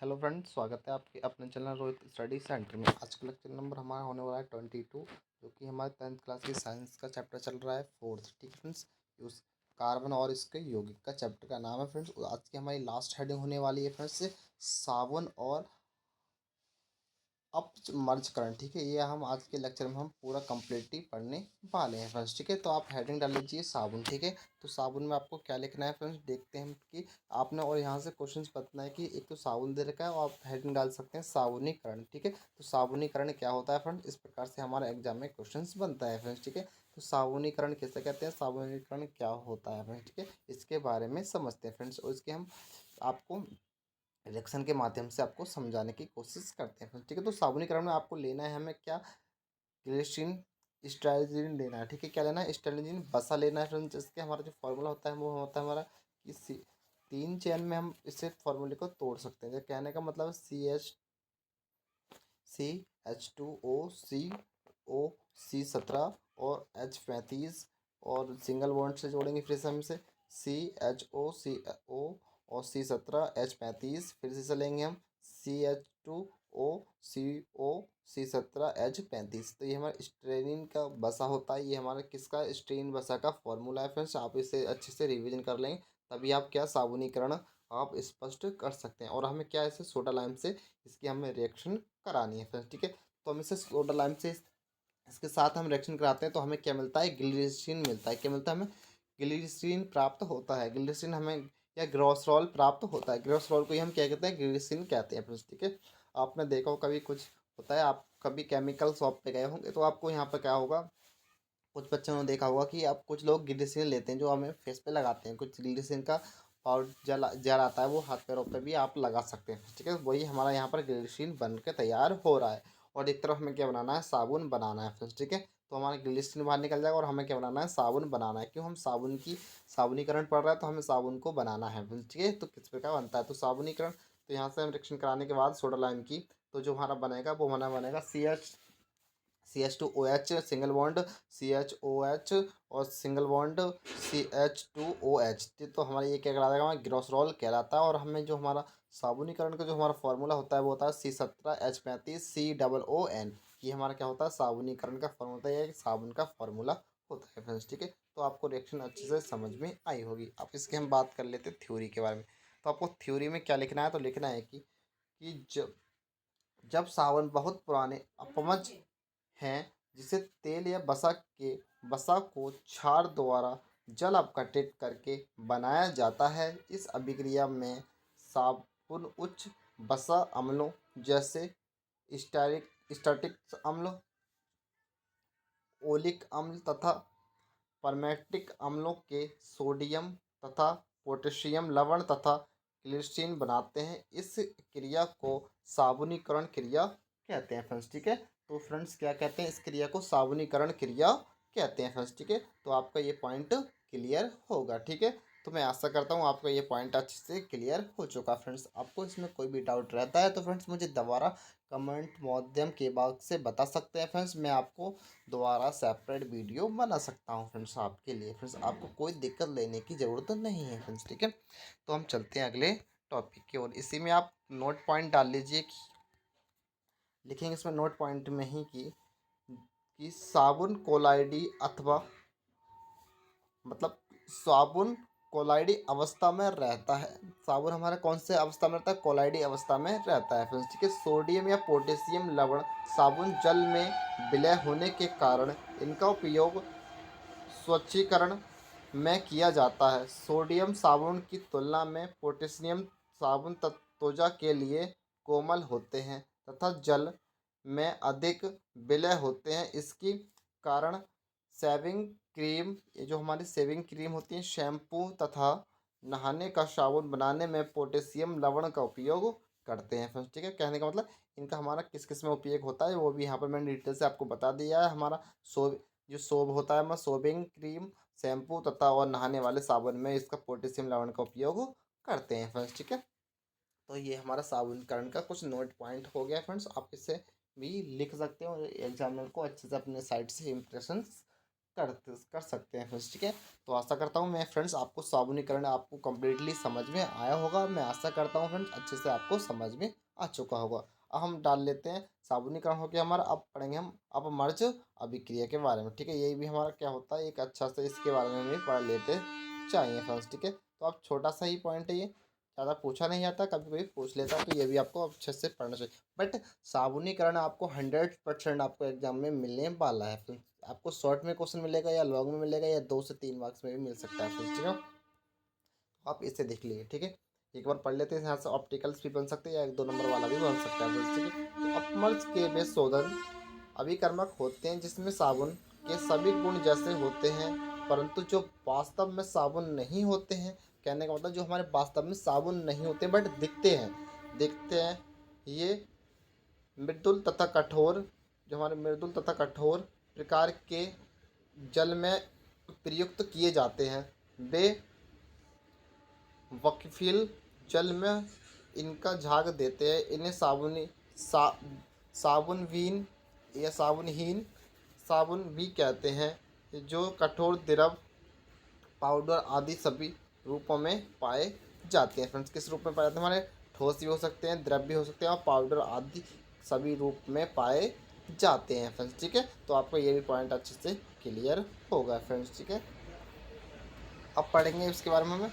Hello friends, स्वागत है आपके अपने चैनल रोहित स्टडी सेंटर में। आज का लेक्चर नंबर हमारा होने वाला है 22, जो कि हमारे 10th क्लास की साइंस का चैप्टर चल रहा है फोर्थ। ठीक है फ्रेंड्स, उस कार्बन और इसके यौगिक का चैप्टर का नाम है फ्रेंड्स। आज की हमारी लास्ट हेडिंग होने वाली है फ्रेंड्स, साबुन और अपमर्जकरण। ठीक है, ये हम आज के लेक्चर में हम पूरा कंप्लीटली पढ़ने वाले हैं फ्रेंड्स। ठीक है, तो आप हेडिंग डाल लीजिए साबुन। ठीक है, तो साबुन में आपको क्या लिखना है फ्रेंड्स, देखते हैं कि आपने, और यहाँ से क्वेश्चंस बताना है कि एक तो साबुन दे रखा है और आप हेडिंग डाल सकते हैं साबुनीकरण। ठीक है, तो साबुनीकरण क्या होता है फ्रेंड्स, इस प्रकार से हमारे एग्जाम में क्वेश्चन बनता है फ्रेंड्स। ठीक है, तो साबुनीकरण किसे कहते हैं, साबुनीकरण क्या होता है फ्रेंड्स। ठीक है, इसके बारे में समझते हैं फ्रेंड्स, और इसके हम आपको रिएक्शन के माध्यम से आपको समझाने की कोशिश करते हैं। ठीक है, तो साबुनीकरण में आपको लेना है हमें क्या, ग्लिसरीन, स्टाइलिन लेना है। ठीक है, क्या लेना है, स्टाइलिन बसा लेना है फ्रेंड्स। इसके हमारा जो फॉर्मूला होता है वो होता है हमारा कि तीन चेन में हम इसे फॉर्मूले को तोड़ सकते हैं। कहने का मतलब CH2O, CO, C17 और H35, और सिंगल बॉन्ड से जोड़ेंगे फिर से हम इसे CHO, CO और C17, H35, फिर से चलेंगे हम CH2O, CO, C17, H35। तो ये हमारा स्ट्रेनिन का बसा होता है। ये हमारा किसका, स्ट्रेन बसा का फॉर्मूला है फ्रेंड्स। आप इसे अच्छे से रिवीजन कर लेंगे, तभी आप क्या साबुनीकरण आप स्पष्ट कर सकते हैं। और हमें क्या, इसे सोडा लाइम से इसकी हमें रिएक्शन करानी है फ्रेंड्स। ठीक है, तो हम इसे सोडा लाइम से इसके साथ हम रिएक्शन कराते हैं तो हमें क्या मिलता है, ग्लिसरीन मिलता है। क्या मिलता है हमें, ग्लिसरीन प्राप्त होता है। ग्लिसरीन हमें या ग्रोसरॉल प्राप्त होता है। ग्रोसरॉल को ही हम क्या कहते हैं, ग्लिसरीन कहते हैं फ्रेंड्स। ठीक है, आपने देखा हो कभी कुछ होता है, आप कभी केमिकल शॉप पे गए होंगे तो आपको यहाँ पर क्या होगा, कुछ बच्चों ने देखा होगा कि आप कुछ लोग ग्लिसरीन लेते हैं जो हमें फेस पे लगाते हैं। कुछ ग्लिसरीन का पाउडर जल आता है, वो हाथ पैरों पे भी आप लगा सकते हैं। ठीक है, वही हमारा यहाँ पर ग्लिसरीन बन के तैयार हो रहा है। और एक तरफ हमें क्या बनाना है, साबुन बनाना है फ्रेंड्स। ठीक है, तो हमारा ग्लिसरीन बाहर निकल जाएगा और हमें क्या बनाना है, साबुन बनाना है। क्यों, हम साबुन की साबुनीकरण पड़ रहा है तो हमें साबुन को बनाना है फ्रेंड्स। ठीक है, तो किस प्रकार बनता है, तो साबुनीकरण, तो यहाँ से हम रिएक्शन कराने के बाद सोडा लाइम की, तो जो हमारा बनेगा वो बनेगा CH2OH सिंगल बॉन्ड, CHOH और सिंगल बॉन्ड CH2OH। तो हमारा ये क्या कहलाता है, हमारा ग्लिसरॉल कहलाता है। और हमें जो हमारा साबुनीकरण का जो हमारा फॉर्मूला होता है वो होता है C17H35COON। ये हमारा क्या होता है, साबुनीकरण का फॉर्मूला होता है, ये साबुन का फॉर्मूला होता है फ्रेंड्स। ठीक है, तो आपको रिएक्शन अच्छे से समझ में आई होगी। अब इसकी हम बात कर लेते हैं थ्योरी के बारे में। तो आपको थ्योरी में क्या लिखना है, तो लिखना है कि जब जब साबुन बहुत पुराने अपमज हैं, जिसे तेल या वसा को क्षार द्वारा जल अपघटित करके बनाया जाता है। इस अभिक्रिया में साबुन उच्च वसा अम्लों जैसे स्टार्टिक अम्ल, ओलिक अम्ल तथा परमैक्टिक अम्लों के सोडियम तथा पोटेशियम लवण तथा ग्लिसरीन बनाते हैं। इस क्रिया को साबुनीकरण क्रिया कहते हैं फ्रेंड्स। ठीक है, तो फ्रेंड्स क्या कहते हैं, इस क्रिया को साबुनीकरण क्रिया कहते हैं फ्रेंड्स। ठीक है, तो आपका ये पॉइंट क्लियर होगा। ठीक है, तो मैं आशा करता हूँ आपका ये पॉइंट अच्छे से क्लियर हो चुका। फ्रेंड्स, आपको इसमें कोई भी डाउट रहता है तो फ्रेंड्स मुझे दोबारा कमेंट माध्यम के बाद से बता सकते हैं फ्रेंड्स। मैं आपको दोबारा सेपरेट वीडियो बना सकता हूँ फ्रेंड्स आपके लिए। फ्रेंड्स, आपको कोई दिक्कत लेने की ज़रूरत नहीं है फ्रेंड्स। ठीक है, तो हम चलते हैं अगले टॉपिक की ओर। इसी में आप नोट पॉइंट डाल लीजिए, लिखेंगे इसमें नोट पॉइंट में ही कि साबुन कोलाइडी अथवा मतलब साबुन कोलाइडी अवस्था में रहता है। साबुन हमारा कौन से अवस्था में रहता है, कोलाइडी अवस्था में रहता है फ्रेंड्स। ठीक है, सोडियम या पोटेशियम लवण साबुन जल में विलय होने के कारण इनका उपयोग स्वच्छीकरण में किया जाता है। सोडियम साबुन की तुलना में पोटेशियम साबुन त्वचा के लिए कोमल होते हैं तथा जल में अधिक विलय होते हैं। इसकी कारण शेविंग क्रीम, ये जो हमारी शेविंग क्रीम होती है, शैम्पू तथा नहाने का साबुन बनाने में पोटेशियम लवण का उपयोग करते हैं फ्रेंड्स। ठीक है, कहने का मतलब इनका हमारा किस किस में उपयोग होता है वो भी यहाँ पर मैंने डिटेल से आपको बता दिया है। हमारा जो सोप होता है, हमारा सोबिंग क्रीम, शैम्पू तथा और नहाने वाले साबुन में इसका पोटेशियम लवण का उपयोग करते हैं फ्रेंड्स। ठीक है, तो ये हमारा साबुनकरण का कुछ नोट पॉइंट हो गया फ्रेंड्स। आप इसे भी लिख सकते हो, एग्जामिनर को अच्छे से अपने साइड से इम्प्रेशन कर सकते हैं फ्रेंड्स। ठीक है, तो आशा करता हूँ मैं फ्रेंड्स आपको साबुनीकरण आपको कम्प्लीटली समझ में आया होगा। मैं आशा करता हूँ फ्रेंड्स अच्छे से आपको समझ में आ चुका होगा। अब हम डाल लेते हैं साबुनीकरण हो गया हमारा। अब पढ़ेंगे हम अपमर्ज अभिक्रिया के बारे में। ठीक है, यही भी हमारा क्या होता है एक अच्छा से इसके बारे में भी पढ़ लेते चाहिए फ्रेंड्स। ठीक है, तो आप छोटा सा ही पॉइंट है ये, ज़्यादा पूछा नहीं जाता, कभी कभी पूछ लेता है, तो ये भी आपको अच्छे से पढ़ना चाहिए। बट साबुनीकरण आपको 100% आपको एग्जाम में मिलने वाला है फ्रेंड्स। आपको शॉर्ट में क्वेश्चन मिलेगा या लॉन्ग में मिलेगा या 2 से 3 मार्क्स में भी मिल सकता है फ्रेंड्स। ठीक है, आप इसे देख लीजिए। ठीक है, एक बार पढ़ लेते हैं। यहाँ से ऑप्टिकल्स भी बन सकते हैं या 1-2 नंबर वाला भी बन सकता है फ्रेंड्स। ठीक है, तो अपमर्ज के वे शोधन अभिकर्मक होते हैं जिसमें साबुन के सभी गुण जैसे होते हैं, परंतु जो वास्तव में साबुन नहीं होते हैं। कहने का मतलब जो हमारे वास्तव में साबुन नहीं होते बट दिखते हैं ये मृदुल तथा कठोर, जो हमारे मृदुल तथा कठोर प्रकार के जल में प्रयुक्त किए जाते हैं। वे वक्फिल जल में इनका झाग देते हैं। इन्हें सा, साबुनवीन या साबुनहीन साबुन भी कहते हैं, जो कठोर द्रव पाउडर आदि सभी रूपों में पाए जाते हैं फ्रेंड्स। किस रूप में पाए जाते हैं हमारे? ठोस भी हो सकते हैं, द्रव भी हो सकते हैं और पाउडर आदि सभी रूप में पाए जाते हैं फ्रेंड्स। ठीक है, तो आपको ये भी पॉइंट अच्छे से क्लियर होगा फ्रेंड्स। ठीक है, अब पढ़ेंगे इसके बारे में हमें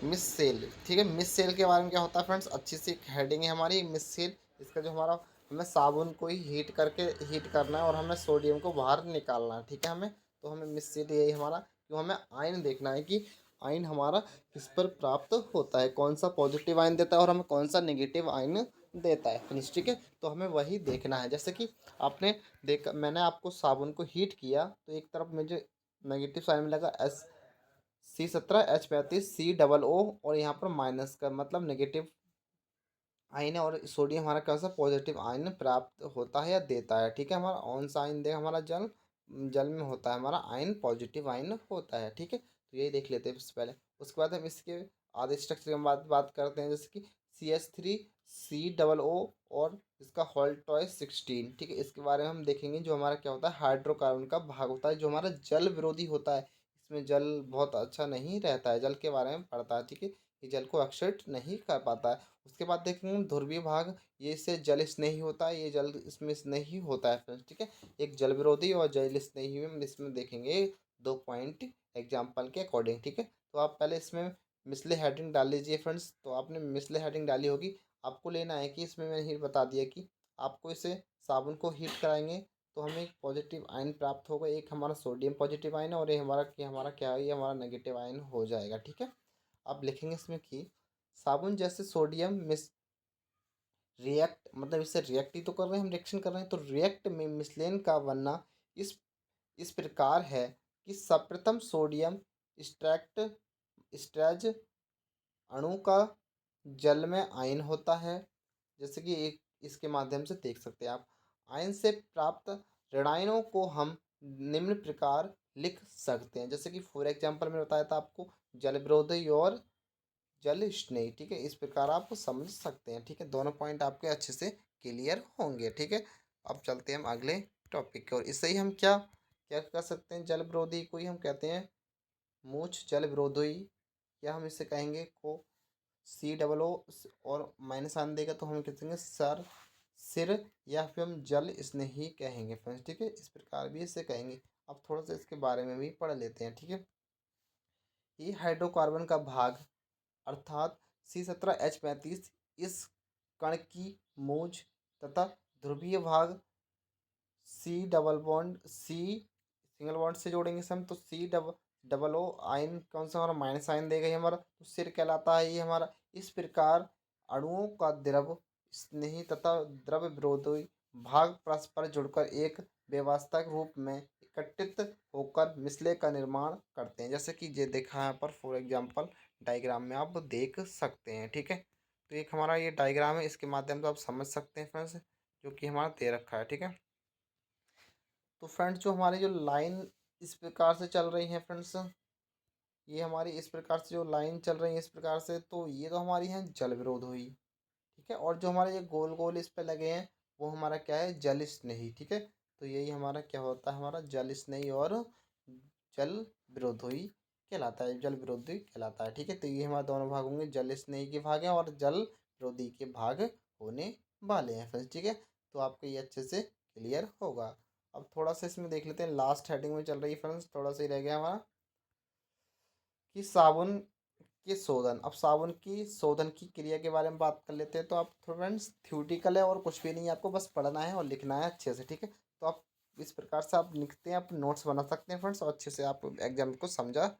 मिस सेल। ठीक है, मिस सेल के बारे में क्या होता है फ्रेंड्स, अच्छी सी एक हेडिंग है हमारी मिस सेल। इसका जो हमारा हमें साबुन को ही हीट करना है और हमें सोडियम को बाहर निकालना है। ठीक है, हमें तो हमें मिस सेल यही हमारा क्यों हमें आयन देखना है कि आयन हमारा किस पर प्राप्त होता है, कौन सा पॉजिटिव आयन देता है और हमें कौन सा नेगेटिव आयन देता है फ्रेंड्स। ठीक है, तो हमें वही देखना है। जैसे कि आपने देखा, मैंने आपको साबुन को हीट किया तो एक तरफ मुझे नेगेटिव साइन मिलेगा C17H35COO और यहाँ पर माइनस का मतलब नेगेटिव आयन है, और सोडियम हमारा कैसा पॉजिटिव आयन प्राप्त होता है या देता है। ठीक है, हमारा ऑन सा आयन देगा हमारा जल जल में होता है हमारा आयन पॉजिटिव आयन होता है। ठीक है, तो यही देख लेते हैं सबसे पहले। उसके बाद हम इसके आधे स्ट्रक्चर की बात करते हैं, जैसे कि CH3COO और इसका Hol-16। ठीक है, इसके बारे में हम देखेंगे। जो हमारा क्या होता है हाइड्रोकार्बन का भाग होता है, जो हमारा जल विरोधी होता है। इसमें जल बहुत अच्छा नहीं रहता है, जल के बारे में पढ़ता है। ठीक है, ये जल को एक्सेप्ट नहीं कर पाता है। उसके बाद देखेंगे ध्रुवीय भाग, ये इससे जल स्नेही होता है, ये जल इसमें स्नेही होता है फ्रेंड्स। ठीक है, एक जल विरोधी और जल स्नेही में इसमें देखेंगे 2 पॉइंट एग्जाम्पल के अकॉर्डिंग। ठीक है, तो आप पहले इसमें मिसले हेडिंग डाल लीजिए फ्रेंड्स। तो आपने मिसले हेडिंग डाली होगी, आपको लेना है कि इसमें मैंने ही बता दिया कि आपको इसे साबुन को हीट कराएंगे तो हमें एक पॉजिटिव आयन प्राप्त होगा, एक हमारा सोडियम पॉजिटिव आयन है और ये हमारा क्या है, ये हमारा नेगेटिव आयन हो जाएगा। ठीक है, आप लिखेंगे इसमें कि साबुन जैसे सोडियम मिस रिएक्ट मतलब इससे रिएक्ट ही तो कर रहे हैं हम, रिएक्शन कर रहे हैं, तो रिएक्ट में मिसलेन का बनना इस इस प्रकार है कि सर्वप्रथम सोडियम स्ट्रैक्ट स्ट्रेज अणु का जल में आयन होता है। जैसे कि एक इसके माध्यम से देख सकते हैं आप, आयन से प्राप्त ऋणायनों को हम निम्न प्रकार लिख सकते हैं। जैसे कि फॉर एग्जांपल मैंने बताया था आपको जल विरोधी और जल स्नेही। ठीक है, इस प्रकार आप समझ सकते हैं। ठीक है, दोनों पॉइंट आपके अच्छे से क्लियर होंगे। ठीक है, अब चलते हैं हम अगले टॉपिक की ओर। इससे ही हम क्या क्या कर सकते हैं, जल विरोधी को ही हम कहते हैं मूछ जल विरोधी, या हम इसे कहेंगे को COO और माइनस आन देगा तो हम कहेंगे सर सिर, या फिर हम जल स्नेही कहेंगे फ्रेंड्स। ठीक है, इस प्रकार भी इसे कहेंगे। अब थोड़ा सा इसके बारे में भी पढ़ लेते हैं। ठीक है, ये हाइड्रोकार्बन का भाग अर्थात C17H35 इस कण की मूंछ तथा ध्रुवीय भाग C सिंगल बॉन्ड से जोड़ेंगे इसे हम, तो COO आयन कौन सा हमारा माइनस आयन देगा ये हमारा, तो सिर कहलाता है ये हमारा। इस प्रकार अणुओं का द्रव स्नेही तथा द्रव विरोधी भाग परस्पर जुड़कर एक व्यवस्था के रूप में इकट्ठित होकर मिसले का निर्माण करते हैं। जैसे कि ये देखा है यहाँ पर फॉर एग्जांपल डायग्राम में आप देख सकते हैं। ठीक है, तो एक हमारा ये डायग्राम है, इसके माध्यम से आप समझ सकते हैं फ्रेंड्स, जो कि हमारा दे रखा है। ठीक है, तो फ्रेंड्स जो हमारी जो लाइन इस प्रकार से चल रही है फ्रेंड्स, ये हमारी इस प्रकार से जो लाइन चल रही है इस प्रकार से, तो ये तो हमारी है जल विरोध हुई। ठीक है, और जो हमारे ये गोल गोल इस पे लगे हैं वो हमारा क्या है जल स्नेही। ठीक है, तो यही हमारा क्या होता है हमारा जल स्नेही और जल विरोधी कहलाता है, जल विरोधी कहलाता है। ठीक है, तो ये हमारे दोनों भाग होंगे, जल स्नेही के भाग हैं और जल विरोधी के भाग होने वाले हैं फ्रेंड्स। ठीक है, तो आपको ये अच्छे से क्लियर होगा। अब थोड़ा सा इसमें देख लेते हैं, लास्ट हेडिंग में चल रही है फ्रेंड्स, थोड़ा सा ही रह गया हमारा कि साबुन के शोधन। अब साबुन की शोधन की क्रिया के बारे में बात कर लेते हैं। तो आप फ्रेंड्स थ्योरेटिकल है और कुछ भी नहीं है, आपको बस पढ़ना है और लिखना है अच्छे से। ठीक है, तो आप इस प्रकार से आप लिखते हैं, आप नोट्स बना सकते हैं फ्रेंड्स और अच्छे से आप एग्जाम को समझा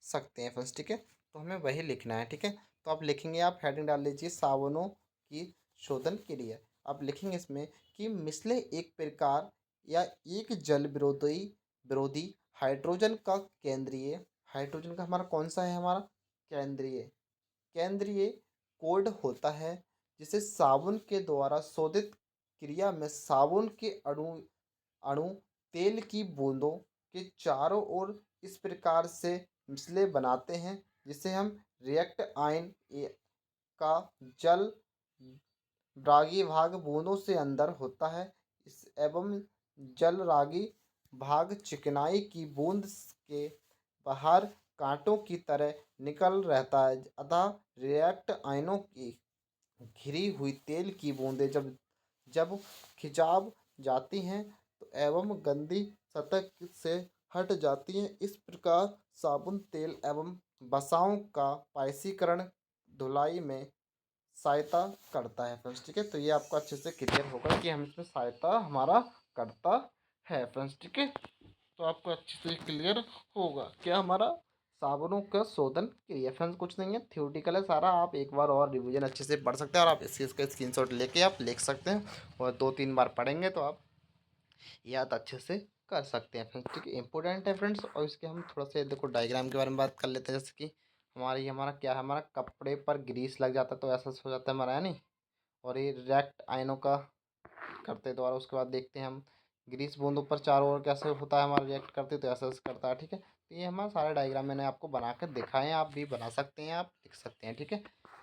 सकते हैं फ्रेंड्स। ठीक है, तो हमें वही लिखना है। ठीक है, तो आप लिखेंगे, आप हेडिंग डाल लीजिए साबुनों की शोधन क्रिया। आप लिखेंगे इसमें कि मिसले एक प्रकार या एक जल विरोधी विरोधी हाइड्रोजन का केंद्रीय, हाइड्रोजन का हमारा कौन सा है, हमारा केंद्रीय, केंद्रीय कोड होता है, जिसे साबुन के द्वारा शोधित क्रिया में साबुन के अणु अणु तेल की बूंदों के चारों ओर इस प्रकार से मिसले बनाते हैं जिसे हम रिएक्ट आयन का जल रागी भाग बूंदों से अंदर होता है, इस एवं जल रागी भाग चिकनाई की बूंद के बाहर कांटों की तरह निकल रहता है। अतः रिएक्ट आयनों की घिरी हुई तेल की बूंदें जब जब खिंचाव जाती हैं तो एवं गंदी सतह से हट जाती हैं। इस प्रकार साबुन तेल एवं वसाओं का पायसीकरण धुलाई में सहायता करता है फ्रेंड्स। ठीक है, तो ये आपको अच्छे से क्लियर होगा कि हम इसमें सहायता हमारा करता है फ्रेंड्स। ठीक है, तो आपको अच्छे से क्लियर होगा क्या हमारा साबुनों का शोधन क्रिया। फ्रेंड्स कुछ नहीं है, थ्योरेटिकल है सारा, आप एक बार और रिवीजन अच्छे से पढ़ सकते हैं और आप इस चीज़ का स्क्रीनशॉट लेके आप लिख सकते हैं और 2-3 बार पढ़ेंगे तो आप याद अच्छे से कर सकते हैं फ्रेंड्स। ठीक है, इंपॉर्टेंट है फ्रेंड्स। और इसके हम थोड़ा सा देखो डायग्राम के बारे में बात कर लेते हैं, जैसे कि हमारा क्या है, हमारा कपड़े पर ग्रीस लग जाता है तो ऐसा हो जाता है हमारा, है नहीं। और ये रिएक्ट आयनों का करते द्वारा उसके बाद देखते हैं हम ग्रीस बूंदों पर चारों ओर कैसे होता है हमारा रिएक्ट करते तो ऐसा ऐसा करता है। ठीक है, तो ये हमारा सारे डायग्राम मैंने आपको बना कर दिखाए हैं, आप भी बना सकते हैं, आप लिख सकते हैं। ठीक है,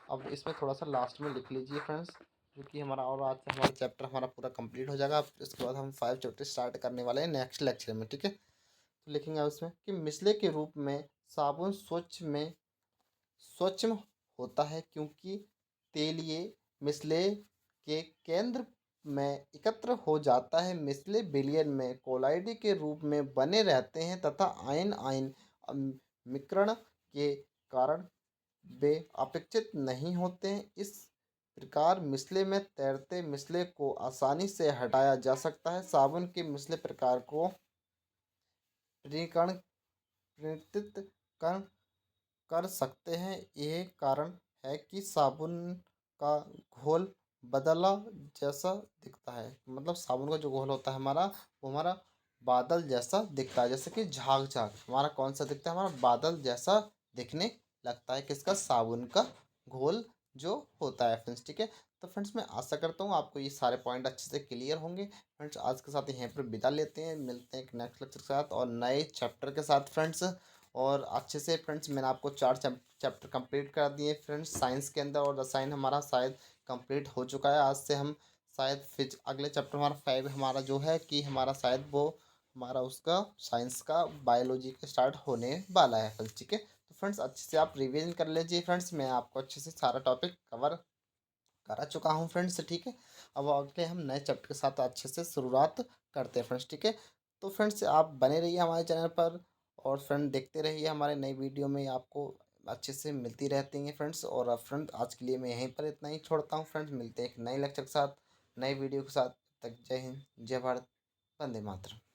अब इसमें थोड़ा सा लास्ट में लिख लीजिए फ्रेंड्स, क्योंकि हमारा और आज से हमारा चैप्टर हमारा पूरा कंप्लीट हो जाएगा। अब इसके बाद हम 5 चैप्टर स्टार्ट करने वाले हैं नेक्स्ट लेक्चर में। ठीक है, तो लिखेंगे आप इसमें कि मिसले के रूप में साबुन स्वच्छ होता है क्योंकि तेलीय मिसले के केंद्र में एकत्र हो जाता है। मिसले विलयन में कोलाइड के रूप में बने रहते हैं तथा आयन आयन मिश्रण के कारण वे अपेक्षित नहीं होते हैं। इस प्रकार मिसले में तैरते मिसले को आसानी से हटाया जा सकता है। साबुन के मिसले प्रकार को प्रेरित कर कर सकते हैं। यह कारण है कि साबुन का घोल बदला जैसा दिखता है, मतलब साबुन का जो घोल होता है हमारा वो हमारा बादल जैसा दिखता है, जैसे कि झाग झाग हमारा कौन सा दिखता है, हमारा बादल जैसा दिखने लगता है, किसका, साबुन का घोल जो होता है फ्रेंड्स। ठीक है, तो फ्रेंड्स मैं आशा करता हूँ आपको ये सारे पॉइंट अच्छे से क्लियर होंगे फ्रेंड्स। आज के साथ यहीं पर विदा लेते हैं, मिलते हैं एक नेक्स्ट लेक्चर के साथ और नए चैप्टर के साथ फ्रेंड्स। और अच्छे से फ्रेंड्स मैंने आपको 4 चैप्टर कंप्लीट कर दिए फ्रेंड्स साइंस के अंदर, और रसायन हमारा शायद कंप्लीट हो चुका है। आज से हम शायद फिर अगले चैप्टर हमारा 5 हमारा जो है कि हमारा शायद वो हमारा उसका साइंस का बायोलॉजी का स्टार्ट होने वाला है फ्रेंड्स। ठीक है, तो फ्रेंड्स अच्छे से आप रिवीजन कर लीजिए फ्रेंड्स, मैं आपको अच्छे से सारा टॉपिक कवर करा चुका हूँ फ्रेंड्स। ठीक है, अब आगे हम नए चैप्टर के साथ अच्छे से शुरुआत करते हैं फ्रेंड्स। ठीक है, तो फ्रेंड्स आप बने रहिए हमारे चैनल पर और फ्रेंड देखते रहिए हमारे नई वीडियो में, आपको अच्छे से मिलती रहती हैं फ्रेंड्स। और फ्रेंड आज के लिए मैं यहीं पर इतना ही छोड़ता हूँ फ्रेंड्स, मिलते हैं एक नए लेक्चर के साथ, नए वीडियो के साथ। तक जय हिंद, जय भारत, वंदे मातरम।